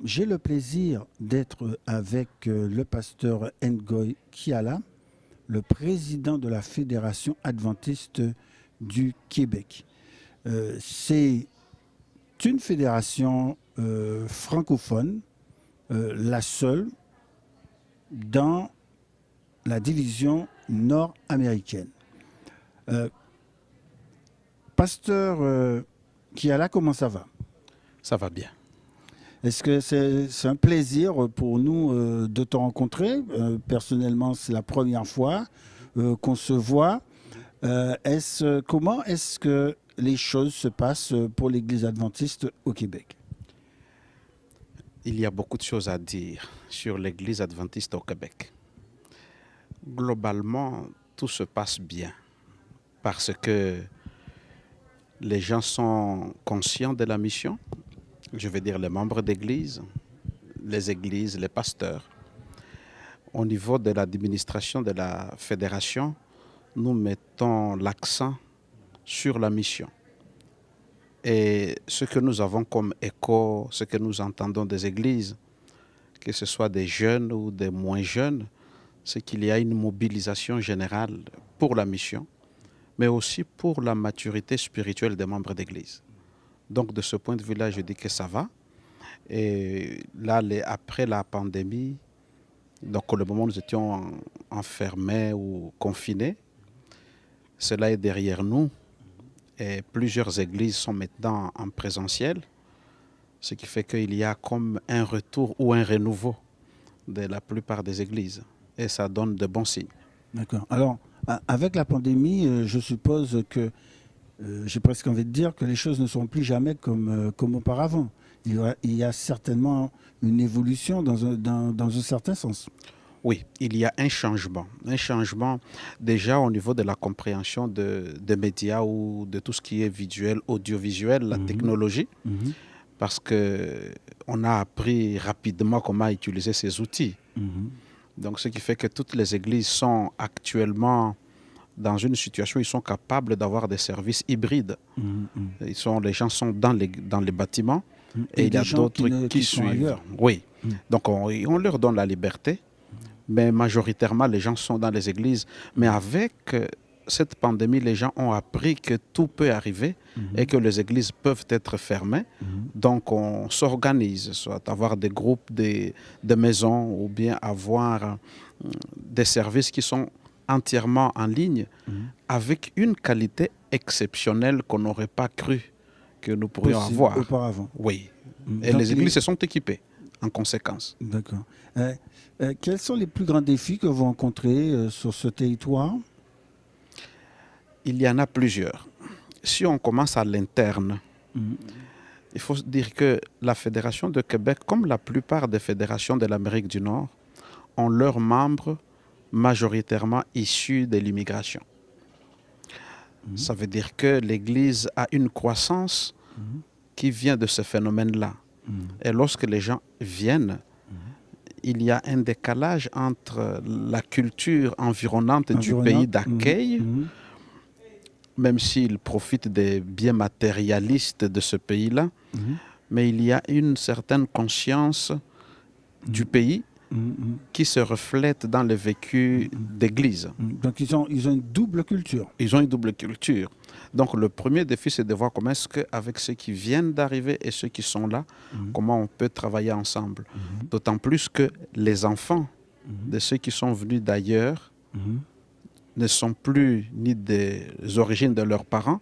j'ai le plaisir d'être avec le pasteur Ngoy Kiala, le président de la Fédération adventiste du Québec. C'est une fédération francophone, la seule dans la division nord-américaine. Pasteur Kiala, comment ça va? Ça va bien. Est-ce que c'est un plaisir pour nous de te rencontrer? Personnellement, c'est la première fois qu'on se voit. Comment est-ce que les choses se passent pour l'Église adventiste au Québec? Il y a beaucoup de choses à dire sur l'Église adventiste au Québec. Globalement, tout se passe bien parce que les gens sont conscients de la mission. Je veux dire les membres d'église, les pasteurs. Au niveau de l'administration de la fédération, nous mettons l'accent sur la mission. Et ce que nous avons comme écho, ce que nous entendons des églises, que ce soit des jeunes ou des moins jeunes, c'est qu'il y a une mobilisation générale pour la mission, mais aussi pour la maturité spirituelle des membres d'église. Donc de ce point de vue-là, je dis que ça va. Et là, après la pandémie, donc le moment où nous étions enfermés ou confinés, cela est derrière nous. Et plusieurs églises sont maintenant en présentiel, ce qui fait qu'il y a comme un retour ou un renouveau de la plupart des églises. Et ça donne de bons signes. D'accord. Alors, avec la pandémie, je suppose que, j'ai presque envie de dire que les choses ne sont plus jamais comme auparavant. Il y a certainement une évolution dans un certain sens. Oui, il y a un changement déjà au niveau de la compréhension des médias ou de tout ce qui est visuel, audiovisuel, la technologie, parce qu'on a appris rapidement comment utiliser ces outils. Donc, ce qui fait que toutes les églises sont actuellement dans une situation où ils sont capables d'avoir des services hybrides. Les gens sont dans les bâtiments et il y a d'autres qui suivent. Ailleurs. Oui, donc on leur donne la liberté. Mais majoritairement, les gens sont dans les églises. Mais avec cette pandémie, les gens ont appris que tout peut arriver et que les églises peuvent être fermées. Donc, on s'organise, soit avoir des groupes de maisons ou bien avoir des services qui sont entièrement en ligne avec une qualité exceptionnelle qu'on n'aurait pas cru que nous pourrions avoir. Auparavant. Oui. Et donc, les églises se sont équipées en conséquence. D'accord. Quels sont les plus grands défis que vous rencontrez sur ce territoire? Il y en a plusieurs. Si on commence à l'interne, il faut dire que la Fédération de Québec, comme la plupart des fédérations de l'Amérique du Nord, ont leurs membres majoritairement issus de l'immigration. Ça veut dire que l'Église a une croissance qui vient de ce phénomène-là. Et lorsque les gens viennent, il y a un décalage entre la culture environnante du pays d'accueil, même s'ils profitent des biens matérialistes de ce pays-là, mais il y a une certaine conscience du pays qui se reflète dans le vécu d'église. Donc ils ont une double culture. Ils ont une double culture. Donc le premier défi, c'est de voir comment est-ce qu'avec ceux qui viennent d'arriver et ceux qui sont là, comment on peut travailler ensemble. D'autant plus que les enfants de ceux qui sont venus d'ailleurs ne sont plus ni des origines de leurs parents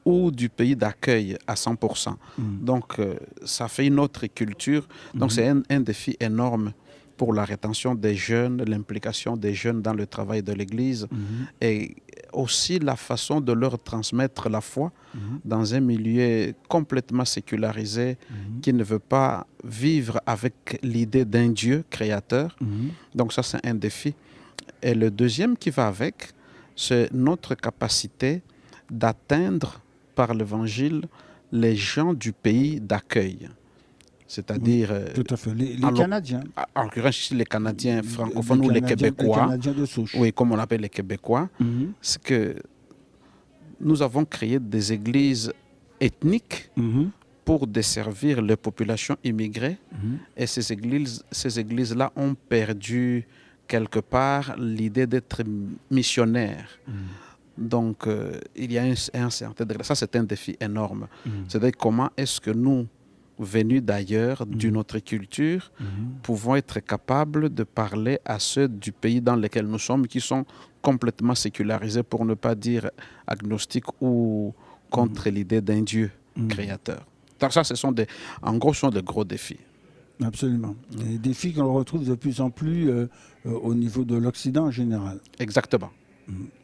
ou du pays d'accueil à 100%. Donc ça fait une autre culture. Donc c'est un défi énorme pour la rétention des jeunes, l'implication des jeunes dans le travail de l'Église et aussi la façon de leur transmettre la foi dans un milieu complètement sécularisé qui ne veut pas vivre avec l'idée d'un Dieu créateur. Donc ça, c'est un défi. Et le deuxième qui va avec, c'est notre capacité d'atteindre par l'Évangile les gens du pays d'accueil. C'est-à-dire, tout à fait. Les Canadiens. En l'occurrence ici, les Canadiens francophones ou les Québécois. Les Canadiens de souche. Oui, comme on l'appelle les Québécois. C'est que nous avons créé des églises ethniques pour desservir les populations immigrées. Et ces églises-là ont perdu quelque part l'idée d'être missionnaires. Donc, il y a un certain degré. Ça, c'est un défi énorme. C'est-à-dire comment est-ce que nous, venus d'ailleurs, d'une autre culture, pouvons être capables de parler à ceux du pays dans lequel nous sommes, qui sont complètement sécularisés, pour ne pas dire agnostiques ou contre l'idée d'un Dieu créateur. Donc ça, en gros, ce sont de gros défis. Absolument. Des défis qu'on retrouve de plus en plus au niveau de l'Occident en général. Exactement.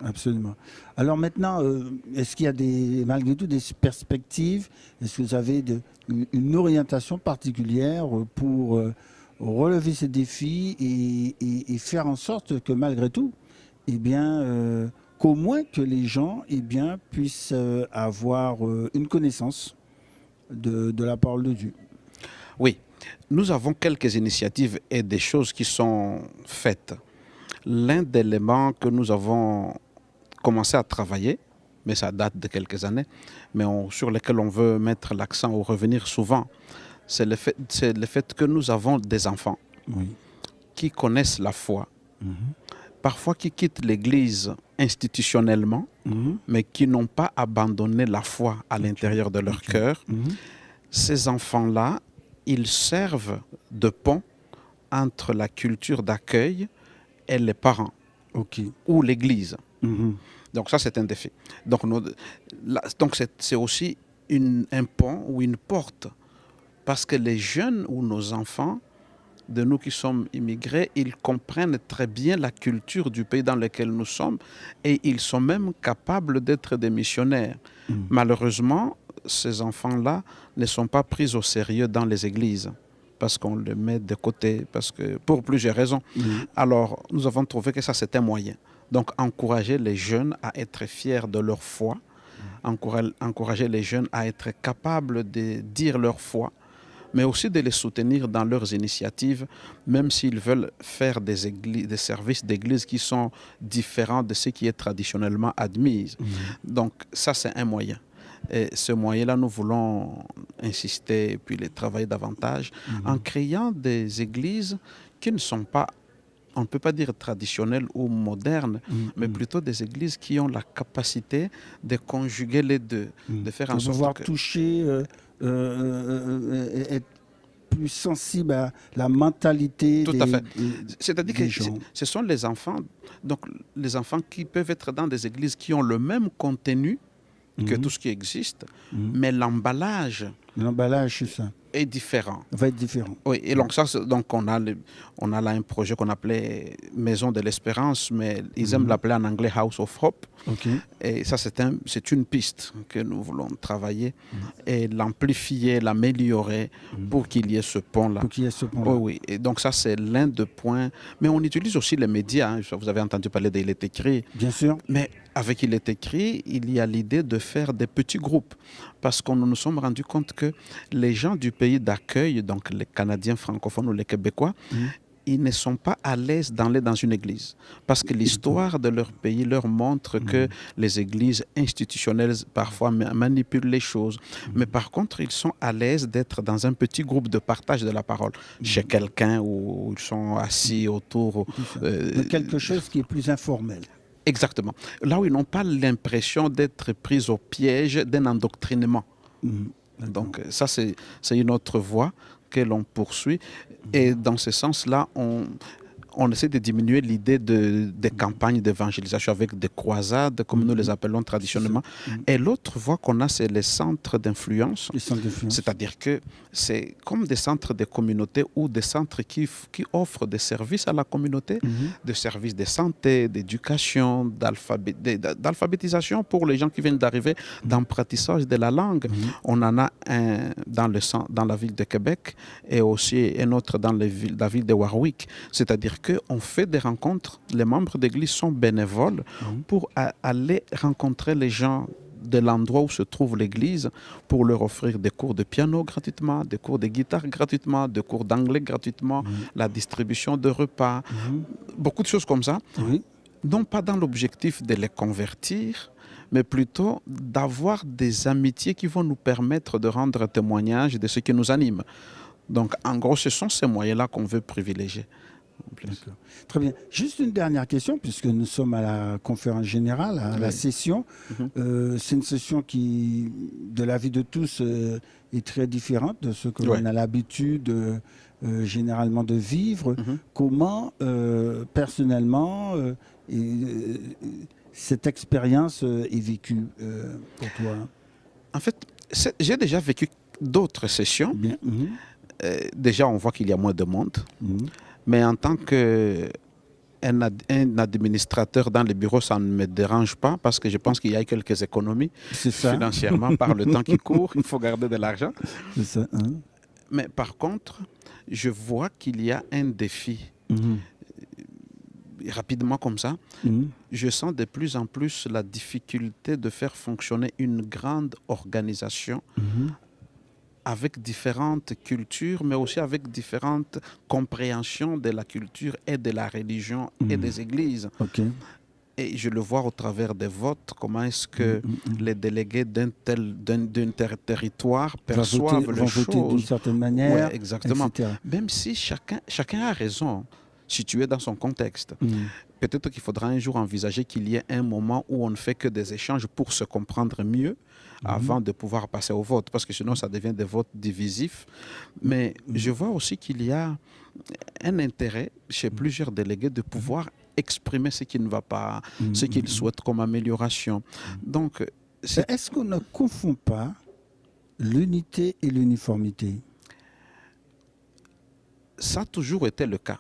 Absolument. Alors maintenant, est-ce qu'il y a malgré tout des perspectives? Est-ce que vous avez une orientation particulière pour relever ces défis et faire en sorte que malgré tout, eh bien, qu'au moins que les gens puissent avoir une connaissance de la parole de Dieu? Oui, nous avons quelques initiatives et des choses qui sont faites. L'un des éléments que nous avons commencé à travailler, mais ça date de quelques années, mais sur lesquels on veut mettre l'accent ou revenir souvent, c'est le fait que nous avons des enfants qui connaissent la foi, parfois qui quittent l'Église institutionnellement, mais qui n'ont pas abandonné la foi à l'intérieur de leur cœur. Ces enfants-là, ils servent de pont entre la culture d'accueil et les parents ou l'Église. Donc ça, c'est un défi. Donc c'est aussi un pont ou une porte, parce que les jeunes ou nos enfants, de nous qui sommes immigrés, ils comprennent très bien la culture du pays dans lequel nous sommes et ils sont même capables d'être des missionnaires. Malheureusement, ces enfants-là ne sont pas pris au sérieux dans les églises, parce qu'on le met de côté, pour plusieurs raisons. Alors, nous avons trouvé que ça, c'était un moyen. Donc, encourager les jeunes à être fiers de leur foi, encourager les jeunes à être capables de dire leur foi, mais aussi de les soutenir dans leurs initiatives, même s'ils veulent faire des services d'église qui sont différents de ce qui est traditionnellement admis. Donc, ça, c'est un moyen. Et ce moyen-là, nous voulons insister et puis les travailler davantage en créant des églises qui ne sont pas, on ne peut pas dire traditionnelles ou modernes, mais plutôt des églises qui ont la capacité de conjuguer les deux, de faire en sorte pouvoir toucher, être plus sensible à la mentalité Tout à fait. C'est-à-dire que gens. Ce sont les enfants, donc les enfants qui peuvent être dans des églises qui ont le même contenu que tout ce qui existe, mais l'emballage c'est ça, est différent. Va être différent. Oui, et donc ça, on a là un projet qu'on appelait Maison de l'Espérance, mais ils aiment l'appeler en anglais House of Hope. Et ça, c'est une piste que nous voulons travailler et l'amplifier, l'améliorer pour qu'il y ait ce pont-là. Pour qu'il y ait ce pont-là. Oui. Et donc ça, c'est l'un des points. Mais on utilise aussi les médias. Vous avez entendu parler d'Il est écrit. Bien sûr. Mais avec Il est écrit, il y a l'idée de faire des petits groupes. Parce qu'on nous sommes rendus compte que les gens du pays d'accueil, donc les Canadiens francophones ou les Québécois, ils ne sont pas à l'aise d'aller dans une église. Parce que l'histoire de leur pays leur montre que les églises institutionnelles parfois manipulent les choses. Mais par contre, ils sont à l'aise d'être dans un petit groupe de partage de la parole. Chez quelqu'un où ils sont assis autour. Quelque chose qui est plus informel. Exactement. Là où ils n'ont pas l'impression d'être pris au piège d'un endoctrinement. Donc ça, c'est une autre voie que l'on poursuit. Et dans ce sens-là, on essaie de diminuer l'idée des campagnes d'évangélisation avec des croisades, comme nous les appelons traditionnellement. Et l'autre voie qu'on a, c'est les centres d'influence. C'est-à-dire que c'est comme des centres de communauté ou des centres qui offrent des services à la communauté, des services de santé, d'éducation, d'alphabétisation pour les gens qui viennent d'arriver, d'apprentissage de la langue. On en a un dans la ville de Québec et aussi un autre dans la ville de Warwick. C'est-à-dire qu'on fait des rencontres, les membres d'église sont bénévoles pour aller rencontrer les gens de l'endroit où se trouve l'église pour leur offrir des cours de piano gratuitement, des cours de guitare gratuitement, des cours d'anglais gratuitement, la distribution de repas, beaucoup de choses comme ça. Non pas dans l'objectif de les convertir, mais plutôt d'avoir des amitiés qui vont nous permettre de rendre témoignage de ce qui nous anime. Donc, en gros, ce sont ces moyens-là qu'on veut privilégier. D'accord. Très bien. Juste une dernière question, puisque nous sommes à la conférence générale, à la session. C'est une session qui, de l'avis de tous, est très différente de ce que l'on a l'habitude généralement de vivre. Comment, personnellement, cette expérience est vécue pour toi? En fait, j'ai déjà vécu d'autres sessions. Bien. Déjà, on voit qu'il y a moins de monde. Mais en tant qu'un administrateur dans les bureaux, ça ne me dérange pas parce que je pense qu'il y a quelques économies financièrement par le temps qui court. Il faut garder de l'argent. C'est ça. Mais par contre, je vois qu'il y a un défi. Rapidement comme ça, je sens de plus en plus la difficulté de faire fonctionner une grande organisation avec différentes cultures, mais aussi avec différentes compréhensions de la culture et de la religion et des églises. Et je le vois au travers des votes, comment est-ce que les délégués d'un territoire perçoivent les choses. Voter d'une certaine manière, exactement. etc. Même si chacun a raison, situé dans son contexte. Peut-être qu'il faudra un jour envisager qu'il y ait un moment où on ne fait que des échanges pour se comprendre mieux avant de pouvoir passer au vote, parce que sinon ça devient des votes divisifs. Mais je vois aussi qu'il y a un intérêt chez plusieurs délégués de pouvoir exprimer ce qui ne va pas, ce qu'ils souhaitent comme amélioration. Donc, est-ce qu'on ne confond pas l'unité et l'uniformité? Ça a toujours été le cas.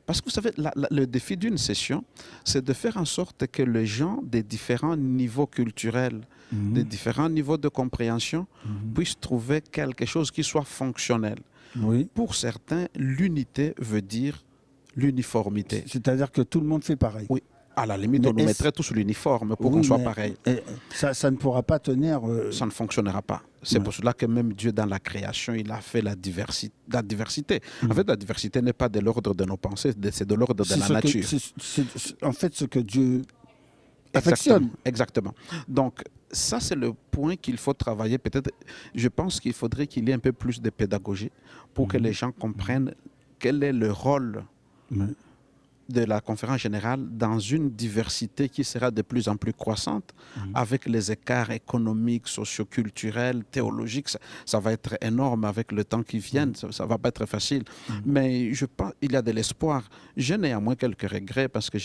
Parce que vous savez, le défi d'une session, c'est de faire en sorte que les gens des différents niveaux culturels, des différents niveaux de compréhension, puissent trouver quelque chose qui soit fonctionnel. Pour certains, l'unité veut dire l'uniformité. C'est-à-dire que tout le monde fait pareil. Oui. À la limite, on nous mettrait tous l'uniforme pour qu'on soit pareil. Ça ne pourra pas tenir. Ça ne fonctionnera pas. C'est pour cela que même Dieu, dans la création, il a fait la diversité. En fait, la diversité n'est pas de l'ordre de nos pensées, c'est de l'ordre de la nature. C'est en fait ce que Dieu affectionne. Exactement. Donc, ça, c'est le point qu'il faut travailler. Peut-être, je pense qu'il faudrait qu'il y ait un peu plus de pédagogie pour que les gens comprennent quel est le rôle de la conférence générale dans une diversité qui sera de plus en plus croissante avec les écarts économiques, socioculturels, théologiques. Ça va être énorme avec le temps qui vient, ça ne va pas être facile. Mais je pense qu'il y a de l'espoir. J'ai néanmoins quelques regrets parce que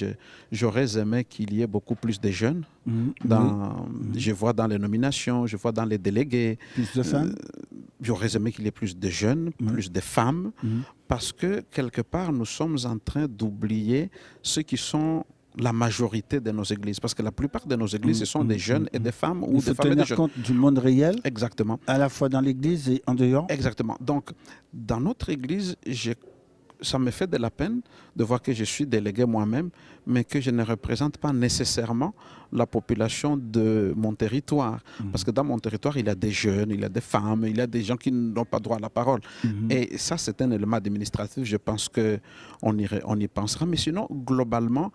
j'aurais aimé qu'il y ait beaucoup plus de jeunes. Je vois dans les nominations, je vois dans les délégués. Plus de femmes? J'aurais aimé qu'il y ait plus de jeunes, plus de femmes, parce que quelque part, nous sommes en train d'oublier ceux qui sont la majorité de nos églises. Parce que la plupart de nos églises, ce sont des jeunes et des femmes ou des femmes et des jeunes. Il faut tenir compte du monde réel. Exactement. À la fois dans l'église et en dehors. Exactement. Donc, dans notre église, ça me fait de la peine de voir que je suis délégué moi-même, mais que je ne représente pas nécessairement la population de mon territoire. Parce que dans mon territoire, il y a des jeunes, il y a des femmes, il y a des gens qui n'ont pas droit à la parole. Et ça, c'est un élément administratif. Je pense qu'on y pensera. Mais sinon, globalement,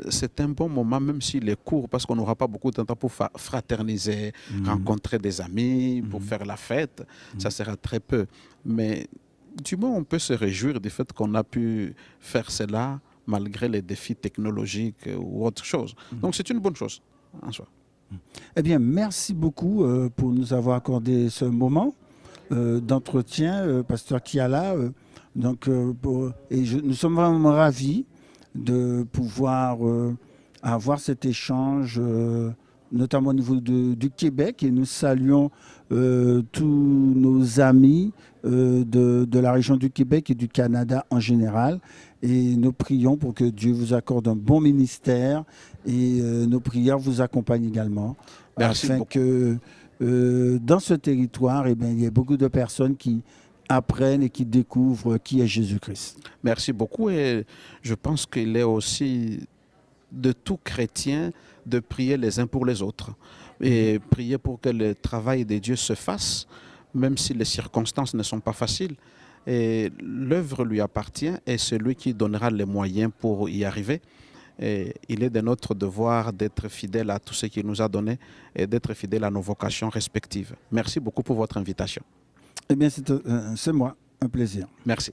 c'est un bon moment, même s'il est court, parce qu'on n'aura pas beaucoup de temps pour fraterniser, rencontrer des amis, pour faire la fête. Ça sera très peu. Mais du moins, on peut se réjouir du fait qu'on a pu faire cela malgré les défis technologiques ou autre chose. Donc, c'est une bonne chose en soi. Eh bien, merci beaucoup pour nous avoir accordé ce moment d'entretien, Pasteur Kiala. Nous sommes vraiment ravis de pouvoir avoir cet échange, notamment au niveau du Québec. Et nous saluons tous nos amis de la région du Québec et du Canada en général. Et nous prions pour que Dieu vous accorde un bon ministère et nos prières vous accompagnent également. Merci afin beaucoup. que dans ce territoire, il y ait beaucoup de personnes qui apprennent et qui découvrent qui est Jésus-Christ. Merci beaucoup et je pense qu'il est aussi de tout chrétien de prier les uns pour les autres et prier pour que le travail de Dieu se fasse, même si les circonstances ne sont pas faciles. Et l'œuvre lui appartient et c'est lui qui donnera les moyens pour y arriver. Et il est de notre devoir d'être fidèles à tout ce qu'il nous a donné et d'être fidèles à nos vocations respectives. Merci beaucoup pour votre invitation. Eh bien, c'est moi, un plaisir. Merci.